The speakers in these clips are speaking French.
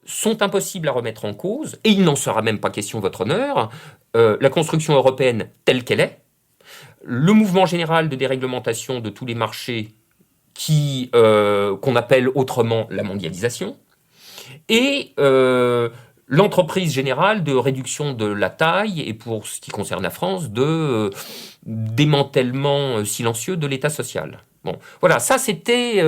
sont impossibles à remettre en cause, et il n'en sera même pas question, votre honneur, la construction européenne telle qu'elle est, le mouvement général de déréglementation de tous les marchés qu'on appelle autrement la mondialisation, et l'entreprise générale de réduction de la taille, et pour ce qui concerne la France, de démantèlement silencieux de l'État social. Bon, voilà, ça c'était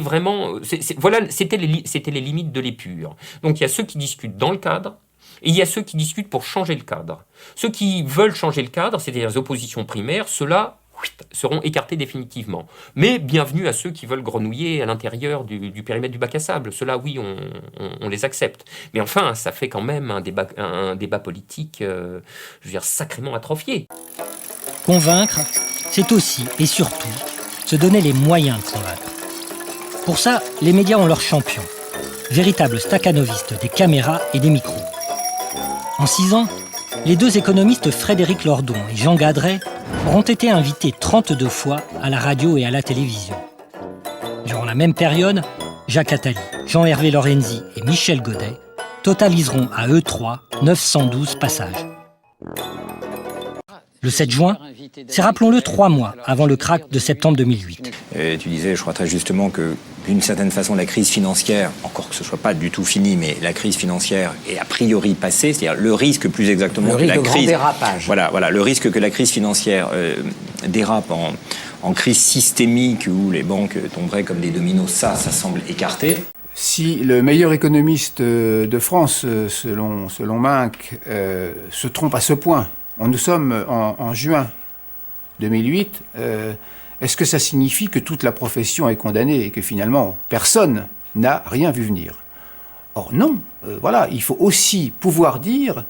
vraiment, c'était les limites de l'épure. Donc il y a ceux qui discutent dans le cadre, et il y a ceux qui discutent pour changer le cadre. Ceux qui veulent changer le cadre, c'est-à-dire les oppositions primaires, ceux-là seront écartés définitivement. Mais bienvenue à ceux qui veulent grenouiller à l'intérieur du périmètre du bac à sable. Ceux-là, oui, on les accepte. Mais enfin, ça fait quand même un débat politique, je veux dire, sacrément atrophié. Convaincre, c'est aussi et surtout se donner les moyens de convaincre. Pour ça, les médias ont leurs champions, véritables stakhanovistes des caméras et des micros. En 6 ans, les 2 économistes Frédéric Lordon et Jean Gadret auront été invités 32 fois à la radio et à la télévision. Durant la même période, Jacques Attali, Jean-Hervé Lorenzi et Michel Godet totaliseront à eux 3 912 passages. Le 7 juin, c'est, rappelons-le, 3 mois avant le krach de septembre 2008. Tu disais, je crois très justement que, d'une certaine façon, la crise financière, encore que ce ne soit pas du tout fini, mais la crise financière est a priori passée, c'est-à-dire le risque plus exactement que la crise... dérapage. Voilà, le risque que la crise financière dérape en crise systémique où les banques tomberaient comme des dominos, ça semble écarté. Si le meilleur économiste de France, selon Minck, se trompe à ce point, nous sommes en juin 2008, est-ce que ça signifie que toute la profession est condamnée et que finalement personne n'a rien vu venir? Or non, voilà, il faut aussi pouvoir dire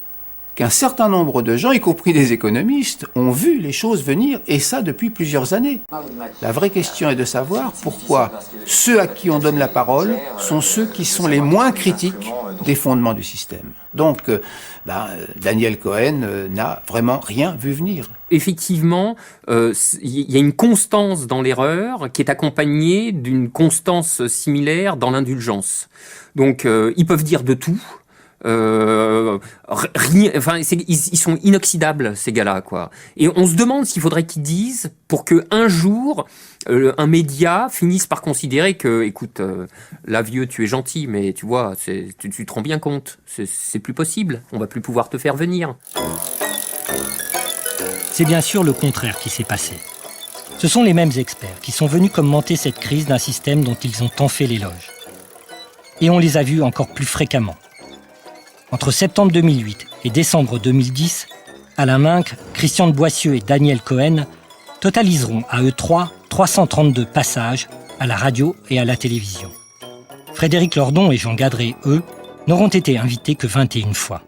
qu'un certain nombre de gens, y compris des économistes, ont vu les choses venir, et ça depuis plusieurs années. La vraie question est de savoir pourquoi ceux à qui on donne la parole sont ceux qui sont les moins critiques des fondements du système. Donc, Daniel Cohen n'a vraiment rien vu venir. Effectivement, il y a une constance dans l'erreur qui est accompagnée d'une constance similaire dans l'indulgence. Donc, ils peuvent dire de tout. Ils sont inoxydables, ces gars-là, quoi. Et on se demande s'il faudrait qu'ils disent pour que un jour un média finisse par considérer que, écoute, là vieux, tu es gentil, mais tu vois, tu te rends bien compte, c'est plus possible, on va plus pouvoir te faire venir. C'est bien sûr le contraire qui s'est passé. Ce sont les mêmes experts qui sont venus commenter cette crise d'un système dont ils ont tant fait l'éloge. Et on les a vus encore plus fréquemment. Entre septembre 2008 et décembre 2010, Alain Minck, Christian de Boissieu et Daniel Cohen totaliseront à eux 332 passages à la radio et à la télévision. Frédéric Lordon et Jean Gadret, eux, n'auront été invités que 21 fois.